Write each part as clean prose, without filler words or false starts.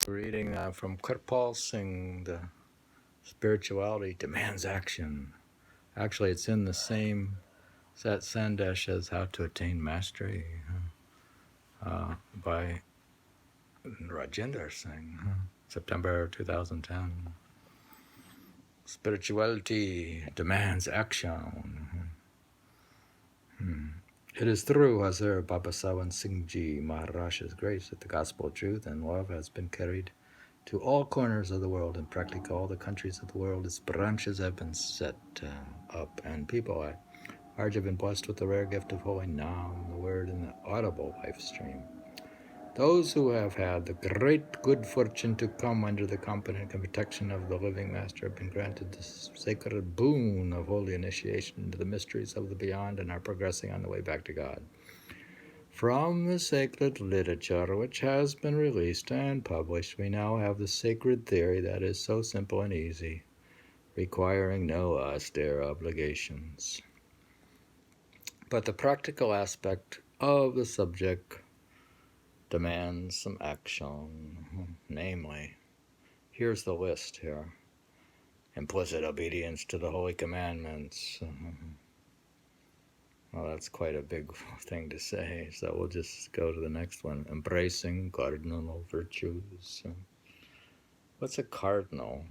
Reading from Kirpal Singh, the spirituality demands action. Actually, it's in the same Sat Sandesh as How to Attain Mastery by Rajendra Singh, September 2010. Spirituality demands action. It is through Hazur Baba Sawan Singh Ji Maharaj's grace that the gospel of truth and love has been carried to all corners of the world, and practically all the countries of the world. Its branches have been set up, and people at large have been blessed with the rare gift of holy Nam, the word in the audible life stream. Those who have had the great good fortune to come under the competent and protection of the living Master have been granted the sacred boon of holy initiation into the mysteries of the beyond and are progressing on the way back to God. From the sacred literature which has been released and published, we now have the sacred theory that is so simple and easy, requiring no austere obligations. But the practical aspect of the subject demands some action. Namely, here's the list here. Implicit obedience to the holy commandments. Well, that's quite a big thing to say, so we'll just go to the next one. Embracing cardinal virtues. What's a cardinal?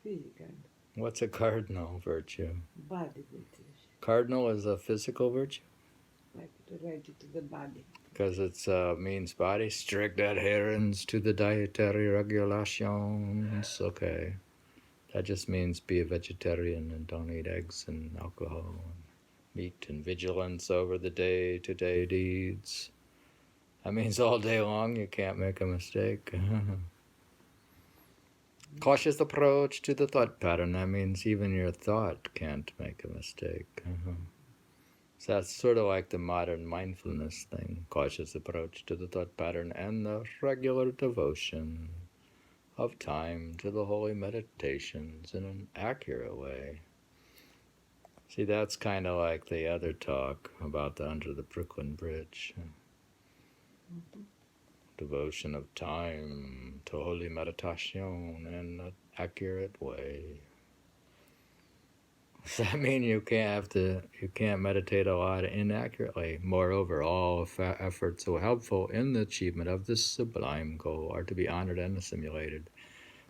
Physical. What's a cardinal virtue? Body virtues. Cardinal is a physical virtue? Like related to the body. Because it means body. Strict adherence to the dietary regulations. Okay. That just means be a vegetarian and don't eat eggs and alcohol and meat, and vigilance over the day-to-day deeds. That means all day long you can't make a mistake. Cautious approach to the thought pattern. That means even your thought can't make a mistake. So that's sort of like the modern mindfulness thing. Cautious approach to the thought pattern and the regular devotion of time to the holy meditations in an accurate way. See, that's kind of like the other talk about the under the Brooklyn Bridge. Devotion of time to holy meditation in an accurate way. Does that mean you can't meditate a lot inaccurately? Moreover, all efforts so helpful in the achievement of this sublime goal are to be honored and assimilated.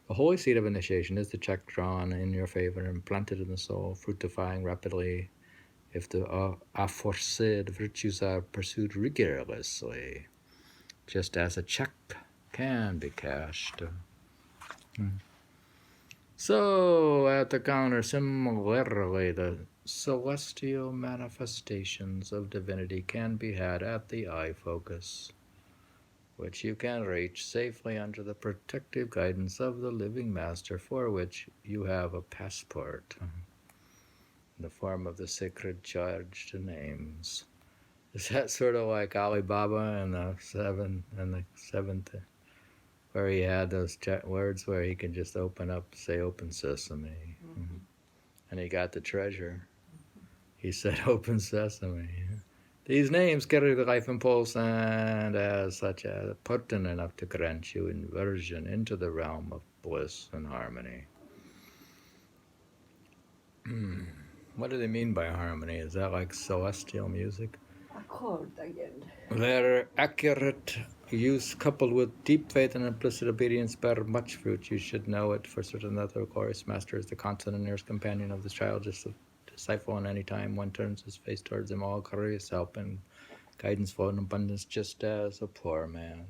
The holy seed of initiation is the check drawn in your favor and planted in the soul, fructifying rapidly if the aforesaid virtues are pursued rigorously, just as a check can be cashed. So, at the counter, similarly, the celestial manifestations of divinity can be had at the eye focus, which you can reach safely under the protective guidance of the living Master, for which you have a passport in the form of the sacred charged names. Is that sort of like Alibaba and the seventh, where he had those words where he can just open up, say "Open Sesame," and he got the treasure. He said, "Open Sesame." These names carry the life impulse and as such are potent enough to grant you inversion into the realm of bliss and harmony. What do they mean by harmony? Is that like celestial music? Accord again. Their accurate use coupled with deep faith and implicit obedience bear much fruit. You should know it for certain that the glorious Master is the constant and nearest companion of the childish disciple, and any time one turns his face towards him, all courteous help and guidance flow in abundance, just as a poor man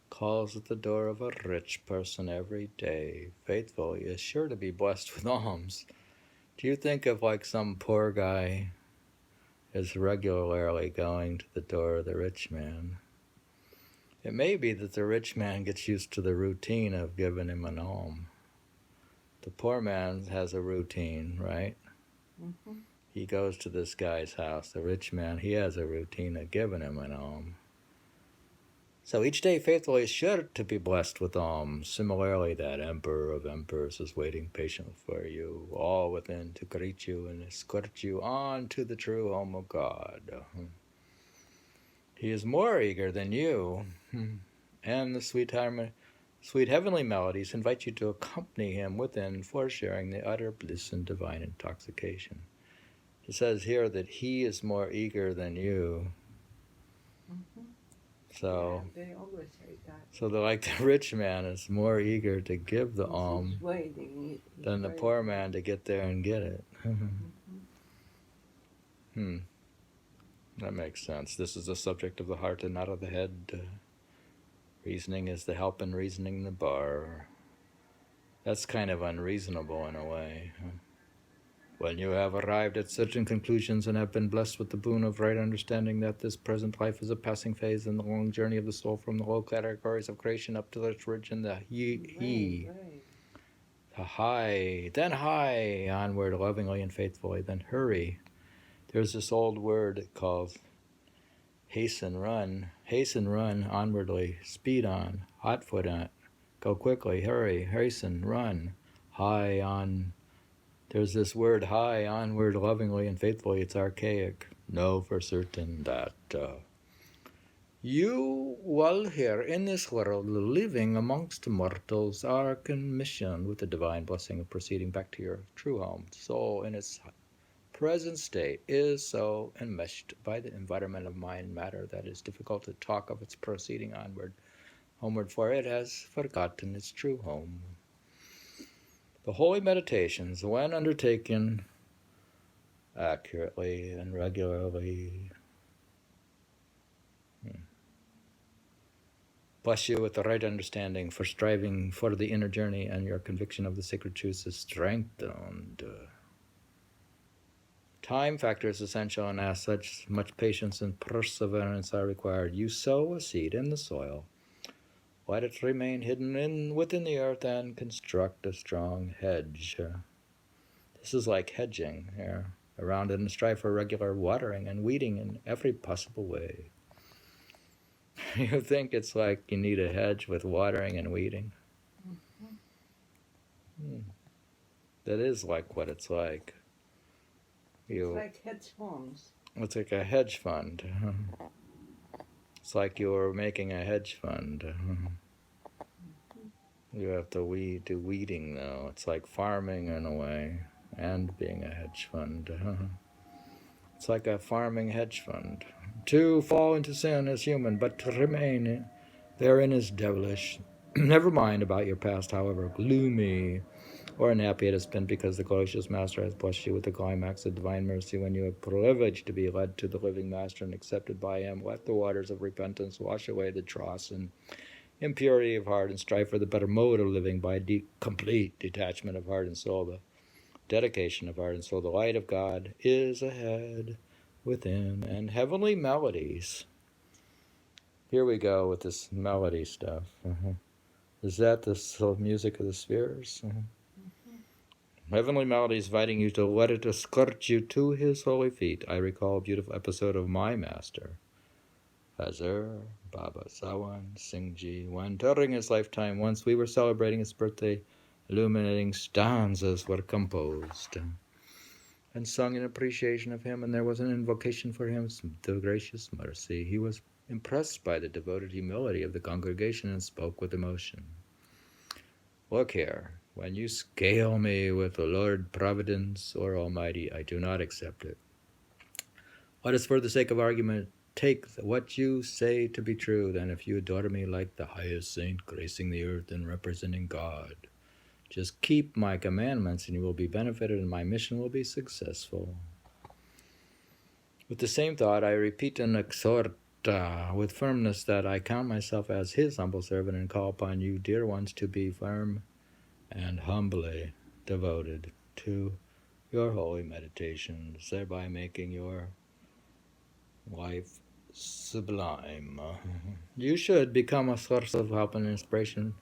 calls at the door of a rich person every day. Faithfully is sure to be blessed with alms. Do you think of like some poor guy is regularly going to the door of the rich man? It may be that the rich man gets used to the routine of giving him an alm. The poor man has a routine, right? He goes to this guy's house. The rich man, he has a routine of giving him an alm. So each day faithfully is sure to be blessed with alms. Similarly, that emperor of emperors is waiting patiently for you, all within to greet you and escort you on to the true home of God. He is more eager than you, and the sweet heavenly melodies invite you to accompany him within for sharing the utter bliss and divine intoxication. It says here that he is more eager than you. So yeah, they always say that. So the rich man is more eager to give the He's alms waiting. than the poor man to get there and get it. That makes sense. This is the subject of the heart and not of the head. Reasoning is the help in reasoning the bar. That's kind of unreasonable in a way. When you have arrived at certain conclusions and have been blessed with the boon of right understanding that this present life is a passing phase in the long journey of the soul from the low categories of creation up to its origin, the he, the high, then high, onward lovingly and faithfully, then hurry. There's this old word called hasten, run, onwardly, speed on, hot foot on, go quickly, hurry, hasten, run, high on. There's this word high, onward, lovingly and faithfully. It's archaic. Know for certain that you, while here in this world, living amongst mortals, are commissioned with the divine blessing of proceeding back to your true home. Soul in its present state is so enmeshed by the environment of mind and matter that it is difficult to talk of its proceeding homeward, for it has forgotten its true home. The holy meditations, when undertaken accurately and regularly, bless you with the right understanding for striving for the inner journey, and your conviction of the sacred truths is strengthened. Time factor is essential, and as such, much patience and perseverance are required. You sow a seed in the soil, let it remain hidden within the earth, and construct a strong hedge. This is like hedging here around it, and strive for regular watering and weeding in every possible way. You think it's like you need a hedge with watering and weeding? That is like what it's like. It's like hedge funds. It's like a hedge fund. It's like you're making a hedge fund. You have to do weeding, though. It's like farming in a way, and being a hedge fund. It's like a farming hedge fund. To fall into sin is human, but to remain therein is devilish. Never mind about your past, however gloomy or unhappy it has been, because the gracious Master has blessed you with the climax of divine mercy when you are privileged to be led to the living Master and accepted by him. Let the waters of repentance wash away the dross and impurity of heart, and strive for the better mode of living by complete detachment of heart and soul, the dedication of heart and soul. The light of God is ahead, within, and heavenly melodies. Here we go with this melody stuff. Is that the music of the spheres? Heavenly melodies inviting you to let it escort you to his holy feet. I recall a beautiful episode of my master, Hazur Baba Sawan Singh Ji, when during his lifetime once we were celebrating his birthday, illuminating stanzas were composed and sung in appreciation of him, and there was an invocation for him, the gracious mercy. He was impressed by the devoted humility of the congregation and spoke with emotion. Look here, when you scale me with the Lord Providence or Almighty, I do not accept it. Let us, for the sake of argument, take what you say to be true. Then if you adore me like the highest saint gracing the earth and representing God, just keep my commandments and you will be benefited and my mission will be successful. With the same thought, I repeat and exhort with firmness that I count myself as his humble servant and call upon you, dear ones, to be firm and humbly devoted to your holy meditations, thereby making your life sublime. You should become a source of help and inspiration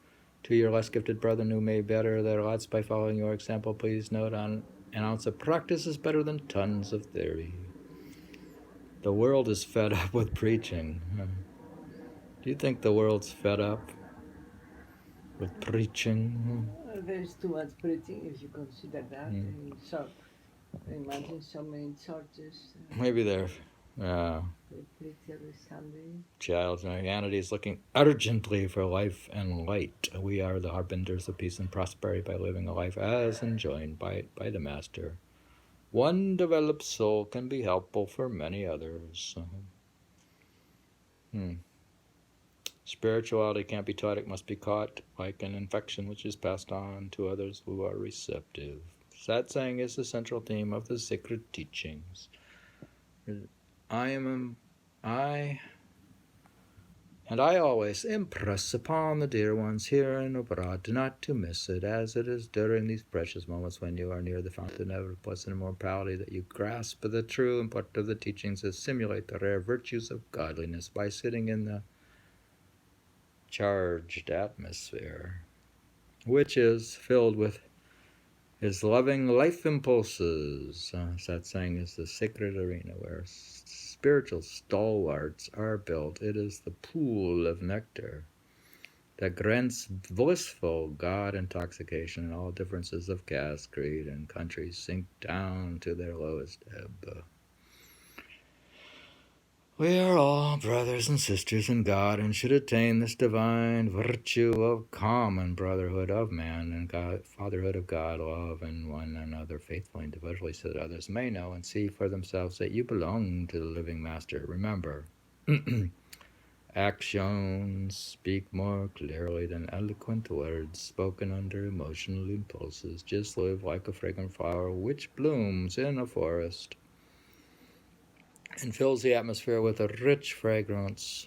to your less gifted brethren who may better their lots by following your example. Please note, an ounce of practice is better than tons of theory. The world is fed up with preaching. Do you think the world's fed up with preaching? There's too much preaching if you consider that. In short, imagine so many churches. Maybe they're Child humanity is looking urgently for life and light. We are the harbingers of peace and prosperity by living a life as enjoined by the Master. One developed soul can be helpful for many others. Spirituality can't be taught, it must be caught, like an infection which is passed on to others who are receptive. Satsang is the central theme of the sacred teachings. I always impress upon the dear ones here and abroad not to miss it, as it is during these precious moments when you are near the fountain of blessed immortality that you grasp the true import of the teachings, assimilate the rare virtues of godliness by sitting in the charged atmosphere, which is filled with his loving life impulses. Satsang is the sacred arena where spiritual stalwarts are built. It is the pool of nectar that grants blissful God intoxication, and all differences of caste, creed, and country sink down to their lowest ebb. We are all brothers and sisters in God, and should attain this divine virtue of common brotherhood of man and God, fatherhood of God, love in one another faithfully and devotedly, so that others may know and see for themselves that you belong to the living Master. Remember, actions speak more clearly than eloquent words spoken under emotional impulses. Just live like a fragrant flower which blooms in a forest and fills the atmosphere with a rich fragrance.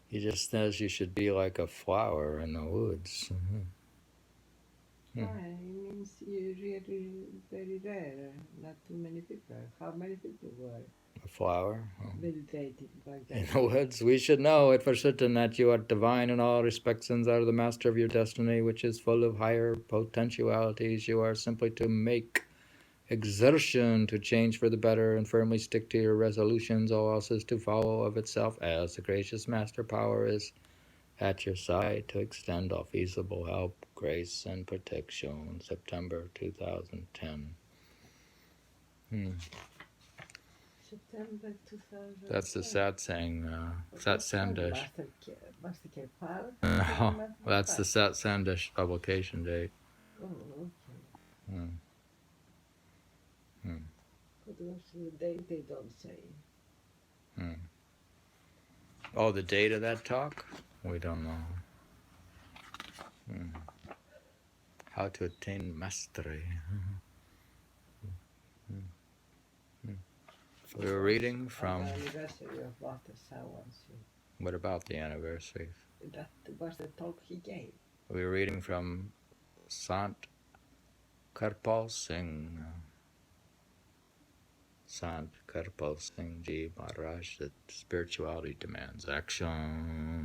He just says you should be like a flower in the woods. It means you're really very rare. Not too many people. How many people were A flower? meditating like that? In the woods. We should know it for certain that you are divine in all respects and are the master of your destiny, which is full of higher potentialities. You are simply to make exertion to change for the better and firmly stick to your resolutions. All else is to follow of itself, as the gracious Master Power is at your side to extend all feasible help, grace, and protection. September 2010. September 2000. That's the Satsang, Sat Sandesh. Master Kirpal? That's the Sat Sandesh publication date. Oh, okay. But what's the date they don't say? Oh, the date of that talk? We don't know. How to attain mastery. We were reading from... Anniversary of Walter Sawan's. What about the anniversary? That was the talk he gave. We were reading from Sant Kirpal Singh. Sant Kirpal Singh Ji Maharaj, that spirituality demands action.